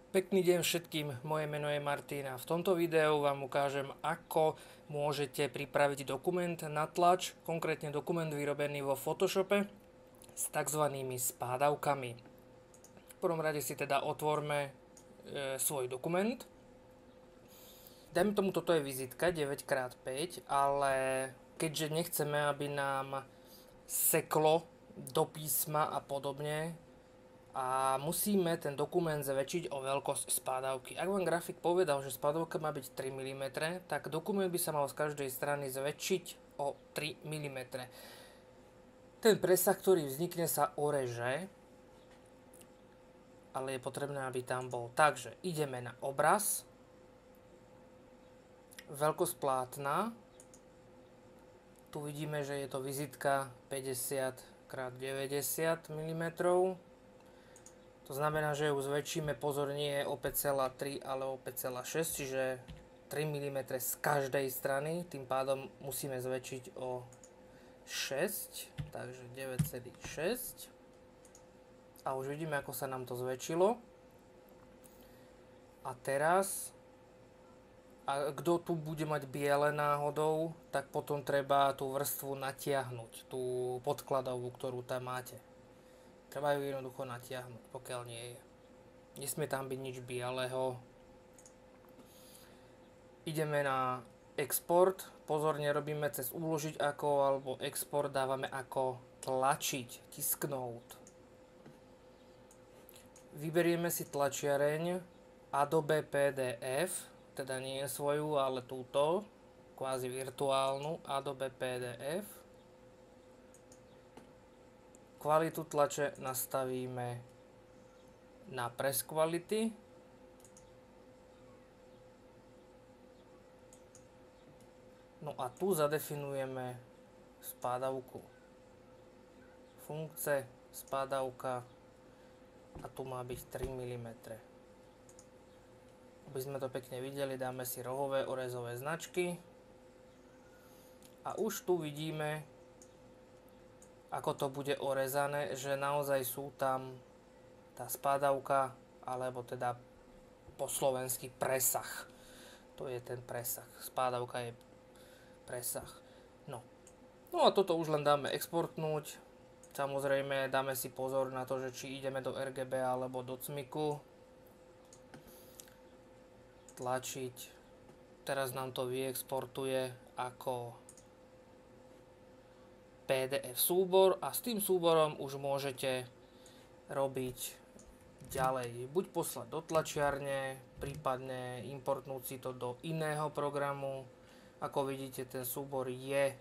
Pekný deň všetkým, moje meno je Martin a v tomto videu vám ukážem, ako môžete pripraviť dokument na tlač, konkrétne dokument vyrobený vo Photoshope s tzv. Spádavkami. V prvom rade si teda otvorme svoj dokument. Dajme tomu, toto je vizitka 9x5, ale keďže nechceme, aby nám seklo do písma a podobne, a musíme ten dokument zväčšiť o veľkosť spádavky. Ak vám grafik povedal, že spádavka má byť 3 mm, tak dokument by sa mal z každej strany zväčšiť o 3 mm. Ten presah, ktorý vznikne, sa oreže, ale je potrebné, aby tam bol. Takže ideme na obraz, veľkosť plátna, tu vidíme, že je to vizitka 50x90 mm. To znamená, že ju zväčšíme, pozor, nie o 5,3, ale o 5,6, čiže 3 mm z každej strany, tým pádom musíme zväčšiť o 6, takže 9,6. A už vidíme, ako sa nám to zväčšilo. A teraz, a kto tu bude mať biele náhodou, tak potom treba tú vrstvu natiahnuť, tú podkladovú, ktorú tam máte. Treba ju jednoducho natiahnuť, pokiaľ nie je. Nesmie tam byť nič bieleho. Ideme na export. Pozorne robíme cez uložiť ako, alebo export dávame ako tlačiť, tisknúť. Vyberieme si tlačiareň Adobe PDF, teda nie svoju, ale túto, kvázi virtuálnu Adobe PDF. Kvalitu tlače nastavíme na Press Quality. No a tu zadefinujeme spádavku. Funkce, spádavka a tu má byť 3 mm. Aby sme to pekne videli, dáme si rohové orezové značky. A už tu vidíme, ako to bude orezané, že naozaj sú tam tá spádavka, alebo teda po slovensky presah. To je ten presah. Spádavka je presah. No a toto už len dáme exportnúť. Samozrejme dáme si pozor na to, že či ideme do RGB alebo do cmiku. Tlačiť. Teraz nám to vyexportuje ako PDF súbor a s tým súborom už môžete robiť ďalej. Buď poslať do tlačiarne, prípadne importnúť si to do iného programu. Ako vidíte, ten súbor je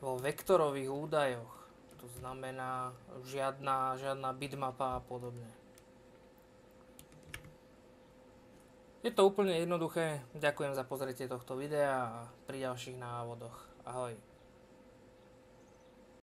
vo vektorových údajoch. To znamená žiadna bitmapa a podobne. Je to úplne jednoduché. Ďakujem za pozretie tohto videa a pri ďalších návodoch. Ahoj.